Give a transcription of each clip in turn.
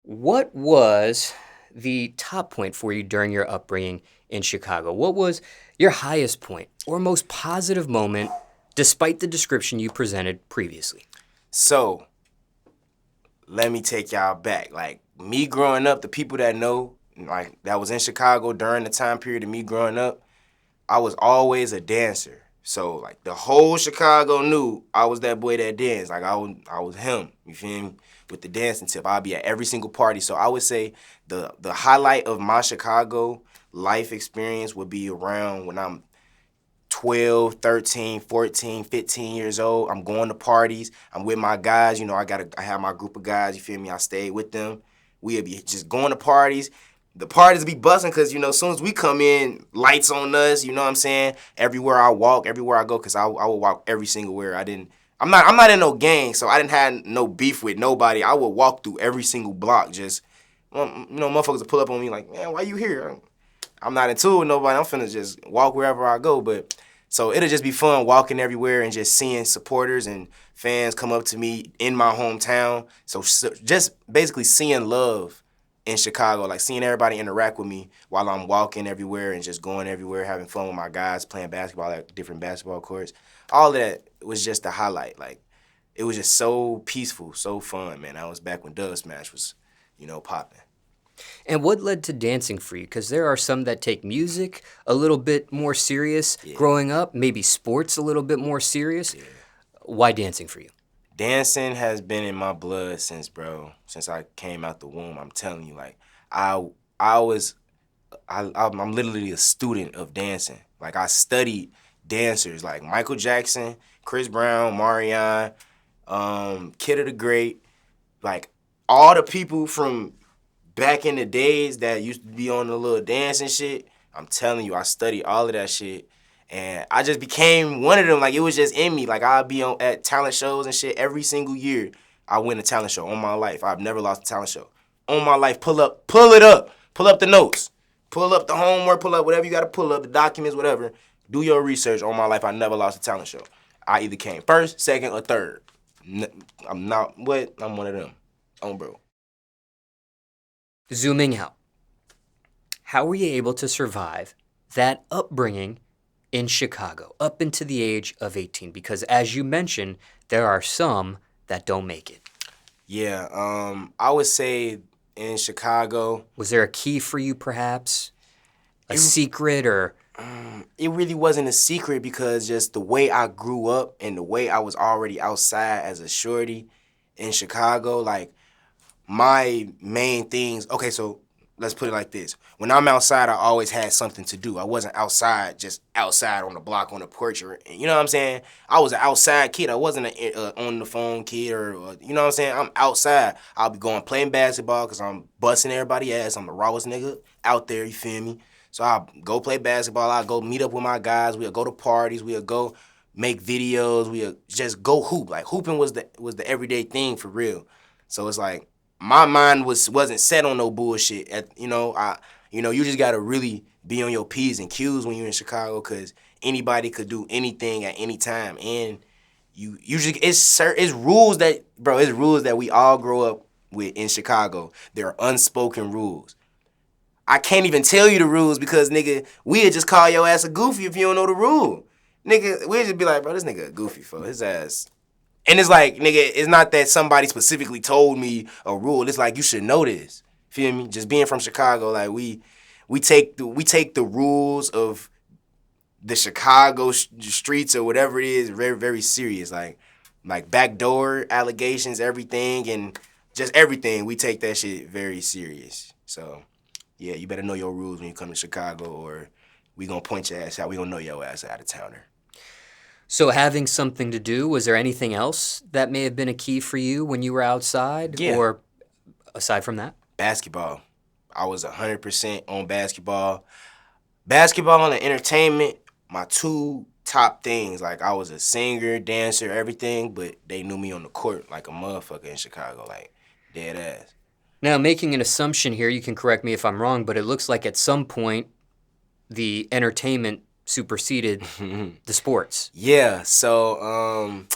What was the top point for you during your upbringing in Chicago? What was your highest point or most positive moment despite the description you presented previously? So let me take y'all back. Like me growing up, the people that know, like that was in Chicago during the time period of me growing up, I was always a dancer. So like the whole Chicago knew I was that boy that danced. Like I was him. You feel me? With the dancing tip, I'll be at every single party. So I would say the highlight of my Chicago life experience would be around when I'm 12, 13, 14, 15 years old. I'm going to parties. I'm with my guys. I have my group of guys, you feel me? I stayed with them. We'll be just going to parties. The parties be busting because, as soon as we come in, lights on us, you know what I'm saying? Everywhere I walk, everywhere I go, because I would walk every single where. I'm not in no gang, so I didn't have no beef with nobody. I would walk through every single block just, motherfuckers would pull up on me like, man, why you here? I'm not into it with nobody. I'm finna just walk wherever I go. But so it'll just be fun walking everywhere and just seeing supporters and fans come up to me in my hometown. So just basically seeing love in Chicago, like seeing everybody interact with me while I'm walking everywhere and just going everywhere, having fun with my guys, playing basketball at different basketball courts. All of that was just the highlight. Like it was just so peaceful, so fun, man. That was back when Dub Smash was, popping. And what led to dancing for you? Because there are some that take music a little bit more serious Yeah, growing up, maybe sports a little bit more serious. yeah. Why dancing for you? Dancing has been in my blood since I came out the womb. I'm telling you, like I I was I'm literally a student of dancing. Like I studied dancers like Michael Jackson, Chris Brown, Marion, Kid of the Great, like all the people from back in the days that used to be on the little dance and shit. I'm telling you, I studied all of that shit. And I just became one of them. Like it was just in me. Like I'd be on at talent shows and shit every single year. I win a talent show on my life. I've never lost a talent show. On my life, pull it up. Pull up the notes. Pull up the homework, pull up whatever you gotta pull up, the documents, whatever. Do your research on my life. I never lost a talent show. I either came first, second, or third. I'm not what? I'm one of them. Bro. Zooming out, how were you able to survive that upbringing in Chicago up into the age of 18? Because as you mentioned, there are some that don't make it. Yeah, I would say in Chicago, Was there a key for you, perhaps? A it, secret or it really wasn't a secret because just the way I grew up and the way I was already outside as a shorty in Chicago, like my main things, okay, so let's put it like this. When I'm outside, I always had something to do. I wasn't outside, just outside on the block, on the porch, or, you know what I'm saying? I was an outside kid. I wasn't a on the phone kid or, you know what I'm saying? I'm outside. I'll be going playing basketball because I'm busting everybody ass. I'm the rawest nigga out there, you feel me? So I'll go play basketball. I'll go meet up with my guys. We'll go to parties. We'll go make videos. We'll just go hoop. Like hooping was the everyday thing for real. So it's like, my mind wasn't set on no bullshit. You just gotta really be on your P's and Q's when you're in Chicago, cause anybody could do anything at any time, and you usually it's rules that it's rules that we all grow up with in Chicago. There are unspoken rules. I can't even tell you the rules because nigga, we'd just call your ass a goofy if you don't know the rule. Nigga, we'd just be like, bro, this nigga a goofy for his ass. And it's like, nigga, it's not that somebody specifically told me a rule. It's like you should know this. Feel me? Just being from Chicago, like we take the rules of the Chicago streets or whatever it is very, very serious. Like backdoor allegations, everything, and just everything. We take that shit very serious. So yeah, you better know your rules when you come to Chicago, or we gonna point your ass out. We gonna know your ass out of towner. so having something to do, was there anything else that may have been a key for you when you were outside Yeah, or aside from that? basketball. I was 100% on basketball. Basketball and entertainment, my two top things. Like I was a singer, dancer, everything, but they knew me on the court like a motherfucker in Chicago, like dead ass. Now, making an assumption here, you can correct me if I'm wrong, but it looks like at some point the entertainment superseded the sports. Yeah, so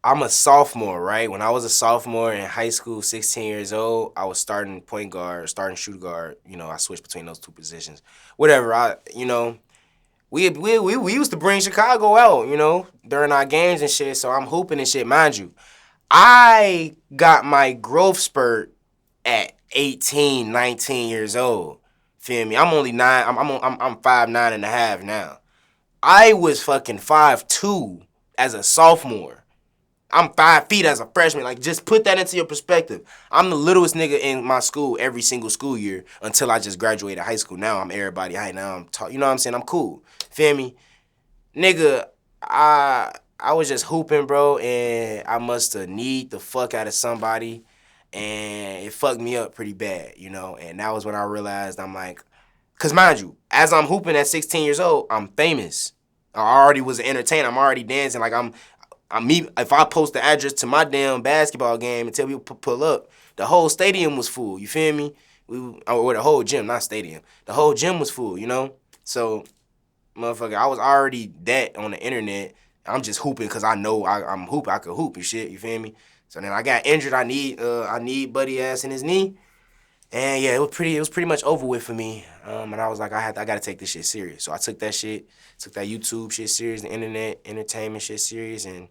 I'm a sophomore, right? When I was a sophomore in high school, 16 years old, I was starting point guard, starting shooter guard. I switched between those two positions. Whatever, we used to bring Chicago out, during our games and shit. So I'm hooping and shit. Mind you, I got my growth spurt at 18, 19 years old. Feel me? I'm only 9. I'm 5'9" and a half now. I was fucking 5'2" as a sophomore. I'm 5 feet as a freshman. Like, just put that into your perspective. I'm the littlest nigga in my school every single school year until I just graduated high school. Now I'm everybody high. Now I'm you know what I'm saying? I'm cool. Feel me? Nigga, I was just hooping, bro, and I must have kneed the fuck out of somebody, and it fucked me up pretty bad, And that was when I realized I'm like, cause mind you, as I'm hooping at 16 years old, I'm famous. I already was an entertainer. I'm already dancing. Like if I post the address to my damn basketball game and tell people pull up, the whole stadium was full. You feel me? Or the whole gym, not stadium. The whole gym was full. So, motherfucker, I was already that on the internet. I'm just hooping because I know I'm hooping. I could hoop and shit. You feel me? So then I got injured. I need buddy ass in his knee. And yeah, it was pretty much over with for me. And I was like, I gotta take this shit serious. So I took that YouTube shit serious, the internet entertainment shit serious, and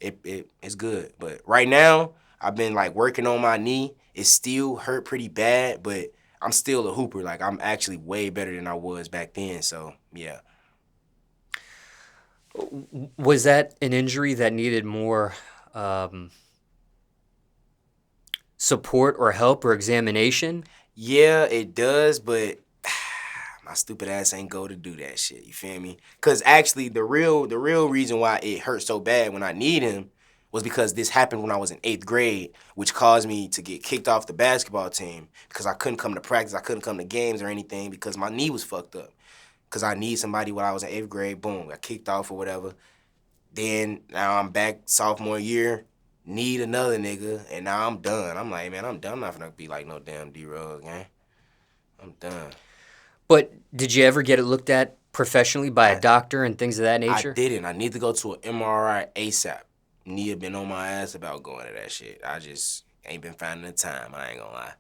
it's good. But right now, I've been like working on my knee. It still hurt pretty bad, but I'm still a hooper. Like, I'm actually way better than I was back then. So yeah. Was that an injury that needed more support or help or examination? Yeah, it does, but my stupid ass ain't go to do that shit. You feel me? Cause actually, the real reason why it hurt so bad when I need him was because this happened when I was in 8th grade, which caused me to get kicked off the basketball team because I couldn't come to practice, I couldn't come to games or anything because my knee was fucked up. Cause I need somebody when I was in 8th grade. Boom, got kicked off or whatever. Then now I'm back sophomore year, need another nigga, and now I'm done. I'm like, man, I'm done. I'm not gonna be like no damn D-Rug, man. I'm done. But did you ever get it looked at professionally by a doctor and things of that I nature? didn't. I need to go to an MRI ASAP. Nia been on my ass about going to that shit. I just ain't been finding the time. I ain't gonna lie.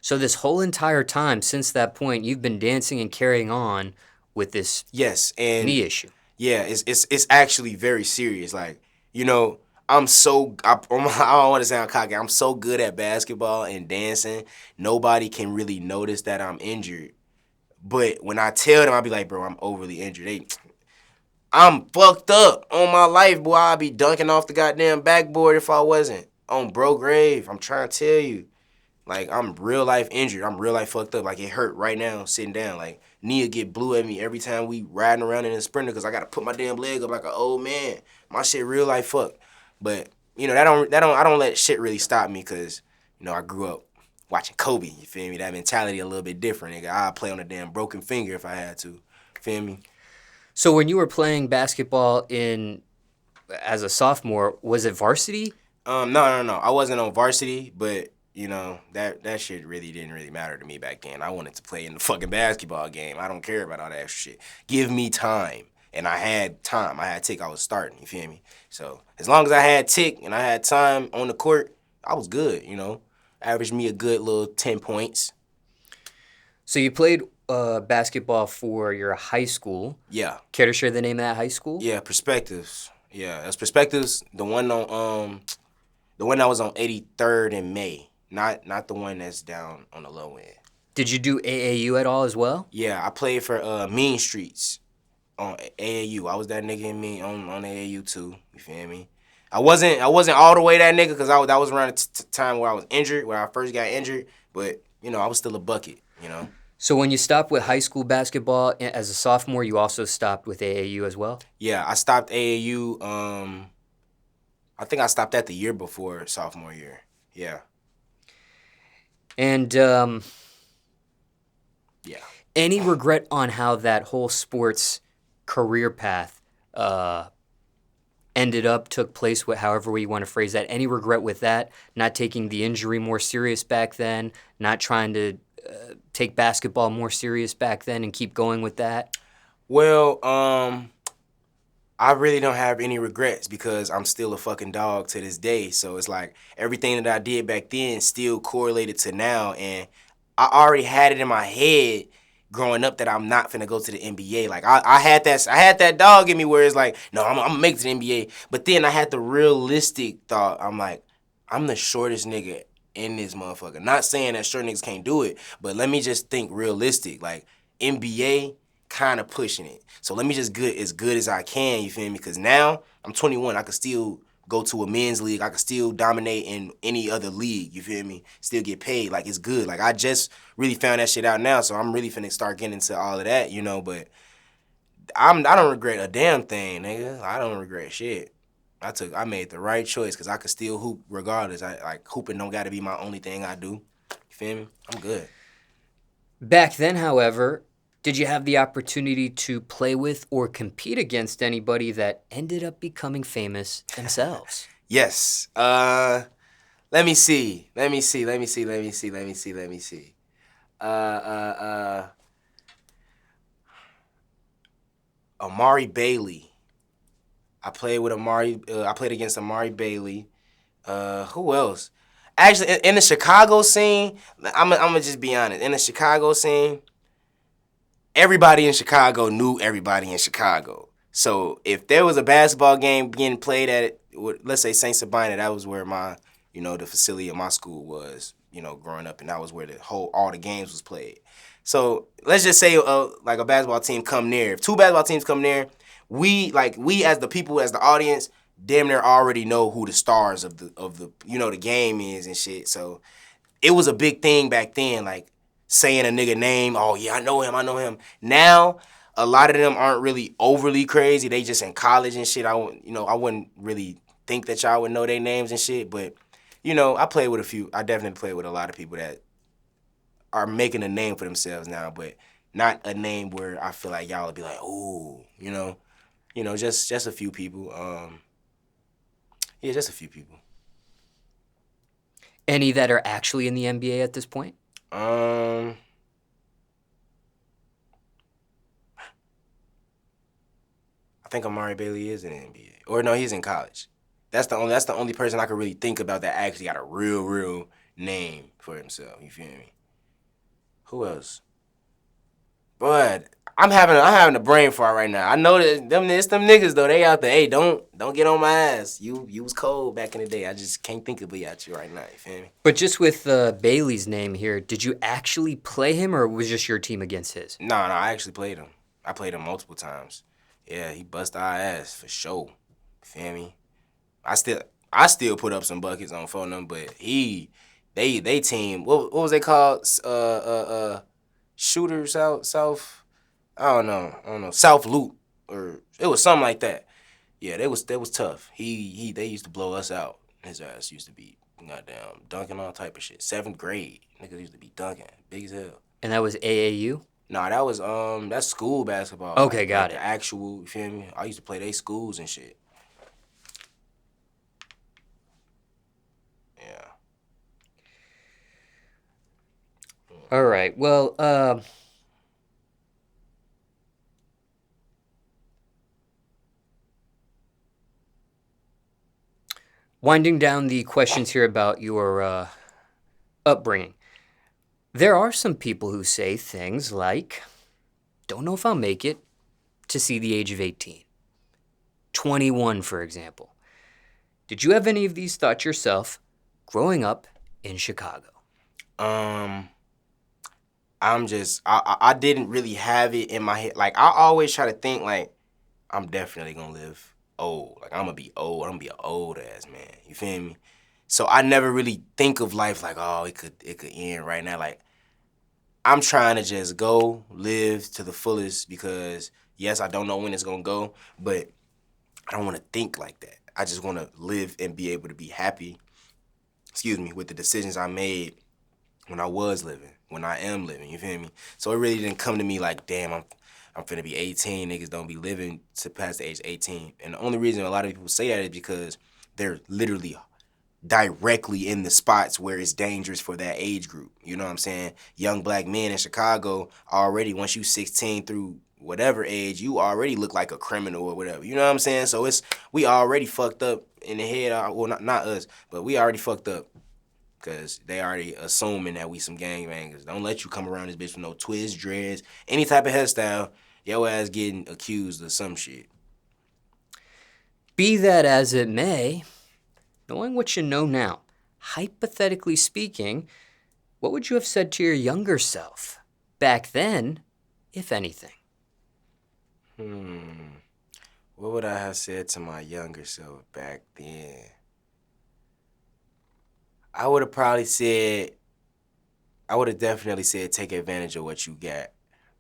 So this whole entire time since that point, you've been dancing and carrying on with this knee issue. Yeah, it's actually very serious. Like, I don't want to sound cocky. I'm so good at basketball and dancing, nobody can really notice that I'm injured. But when I tell them, I'll be like, bro, I'm overly injured. I'm fucked up on my life, boy. I'd be dunking off the goddamn backboard if I wasn't. On bro grave, I'm trying to tell you. Like, I'm real life injured. I'm real life fucked up. Like, it hurt right now sitting down. Like, Nia get blue at me every time we riding around in a Sprinter because I got to put my damn leg up like an old man. My shit real life fucked. But, I don't let shit really stop me because, I grew up watching Kobe. You feel me? That mentality a little bit different, nigga. I'd play on a damn broken finger if I had to. Feel me? So when you were playing basketball as a sophomore, was it varsity? No. I wasn't on varsity, but that shit really didn't really matter to me back then. I wanted to play in the fucking basketball game. I don't care about all that extra shit. Give me time. And I had time. I had tick. I was starting. You feel me? So as long as I had tick and I had time on the court, I was good, Averaged me a good little 10 points. So you played basketball for your high school. Yeah. Care to share the name of that high school? Yeah, Perspectives. Yeah, that's Perspectives. The one that was on 83rd and May. Not the one that's down on the low end. Did you do AAU at all as well? Yeah, I played for Mean Streets on AAU. I was that nigga in me on AAU too. You feel me? I wasn't all the way that nigga because that was around the time where I was injured, where I first got injured. But I was still a bucket. So when you stopped with high school basketball as a sophomore, you also stopped with AAU as well? Yeah, I stopped AAU. I think I stopped that the year before sophomore year. Yeah. And yeah. Any regret on how that whole sports career path took place, however you want to phrase that? Any regret with that? Not taking the injury more serious back then? Not trying to take basketball more serious back then and keep going with that? Well, I really don't have any regrets because I'm still a fucking dog to this day. So it's like everything that I did back then still correlated to now. And I already had it in my head growing up that I'm not finna go to the NBA. Like I had that dog in me where it's like, no, I'm gonna make it to the NBA. But then I had the realistic thought. I'm like, I'm the shortest nigga in this motherfucker. Not saying that short niggas can't do it, but let me just think realistic. Like NBA kind of pushing it. So let me just good as I can, you feel me? Because now I'm 21. I could still go to a men's league. I could still dominate in any other league, you feel me? Still get paid. Like, it's good. Like, I just really found that shit out now, so I'm really finna start getting into all of that, you know? But I don't regret a damn thing, nigga. I don't regret shit. I made the right choice because I could still hoop regardless. Like, hooping don't got to be my only thing I do. You feel me? I'm good. Back then, however, did you have the opportunity to play with or compete against anybody that ended up becoming famous themselves? Yes. Let me see. Amari Bailey. I played with Amari. I played against Amari Bailey. Who else? Actually, in the Chicago scene, I'm gonna just be honest. In the Chicago scene, everybody in Chicago knew everybody in Chicago. So if there was a basketball game being played at, let's say St. Sabina, that was where my, the facility of my school was, growing up, and that was where all the games was played. So let's just say like a basketball team come near. If two basketball teams come near, we as the people, as the audience, damn near already know who the stars of the game is and shit. So it was a big thing back then, like saying a nigga name. Oh yeah, I know him. Now a lot of them aren't really overly crazy. They just in college and shit. I wouldn't really think that y'all would know their names and shit. But I played with a few. I definitely played with a lot of people that are making a name for themselves now, but not a name where I feel like y'all would be like, ooh, just a few people. Yeah, just a few people. Any that are actually in the NBA at this point? I think Amari Bailey is in the NBA. Or no, he's in college. That's the only person I could really think about that actually got a real name for himself. You feel me? Who else? But I'm having a brain fart right now. I know that it's them niggas though. They out there. Hey, don't get on my ass. You was cold back in the day. I just can't think of it at you right now. You feel me? But just with Bailey's name here, did you actually play him, or was just your team against his? No, I actually played him. I played him multiple times. Yeah, he bust our ass for sure. Feel me? I still put up some buckets on phone them, but they team. What was they called? Shooters South. I don't know. South Loop, or it was something like that. Yeah, they was tough. They used to blow us out. His ass used to be goddamn dunking all type of shit. 7th grade, niggas used to be dunking, big as hell. And that was AAU? Nah, that was that's school basketball. Okay, got it. The actual, you feel me? I used to play they schools and shit. Yeah. All right. Well, winding down the questions here about your upbringing. There are some people who say things like, don't know if I'll make it to see the age of 18. 21, for example. Did you have any of these thoughts yourself growing up in Chicago? I didn't really have it in my head. Like, I always try to think, like, I'm definitely gonna live old. Like, I'm gonna be old. I'm gonna be an old ass man. You feel me? So I never really think of life like, oh, it could end right now. Like, I'm trying to just go live to the fullest because, yes, I don't know when it's gonna go, but I don't want to think like that. I just want to live and be able to be happy, with the decisions I made when I was living, when I am living, you feel me? So it really didn't come to me like, damn, I'm finna be 18, niggas don't be living to past the age of 18. And the only reason a lot of people say that is because they're literally directly in the spots where it's dangerous for that age group. You know what I'm saying? Young black men in Chicago already, once you 16 through whatever age, you already look like a criminal or whatever. You know what I'm saying? So we already fucked up in the head. Well, not us, but we already fucked up. Because they already assuming that we some gangbangers. Don't let you come around this bitch with no twist, dreads, any type of hairstyle. Your ass getting accused of some shit. Be that as it may, knowing what you know now, hypothetically speaking, what would you have said to your younger self back then, if anything? What would I have said to my younger self back then? I would have definitely said take advantage of what you got,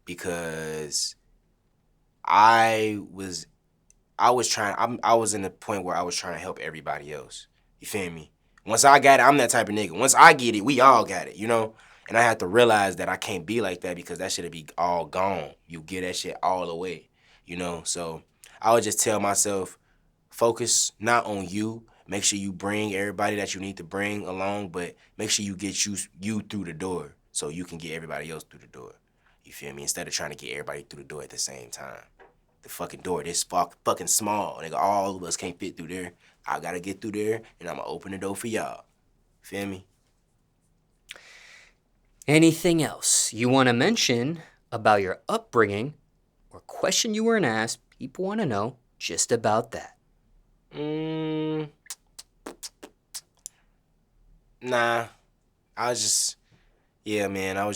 because I was in the point where I was trying to help everybody else. You feel me? Once I got it, I'm that type of nigga. Once I get it, we all got it, you know? And I had to realize that I can't be like that, because that shit'll be all gone. You get that shit all away, you know? So I would just tell myself, focus not on you. Make sure you bring everybody that you need to bring along, but make sure you get you through the door so you can get everybody else through the door. You feel me? Instead of trying to get everybody through the door at the same time. The fucking door this fucking small. Nigga, all of us can't fit through there. I gotta get through there, and I'm gonna open the door for y'all. Feel me? Anything else you want to mention about your upbringing or question you weren't asked? People want to know just about that. Nah. I was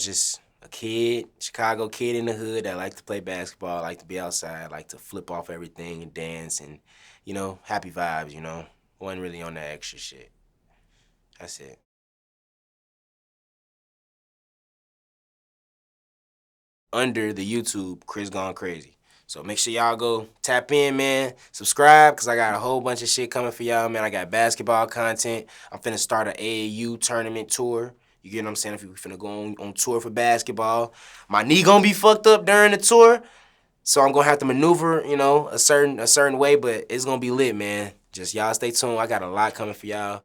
just a kid, Chicago kid in the hood that liked to play basketball, liked to be outside, liked to flip off everything and dance and, you know, happy vibes, you know. Wasn't really on that extra shit. That's it. Under the YouTube, Chris Gone Crazy. So make sure y'all go tap in, man. Subscribe, because I got a whole bunch of shit coming for y'all, man. I got basketball content. I'm finna start an AAU tournament tour. You get what I'm saying? If we finna go on tour for basketball. My knee gonna be fucked up during the tour, so I'm gonna have to maneuver, you know, a certain way, but it's gonna be lit, man. Just y'all stay tuned. I got a lot coming for y'all.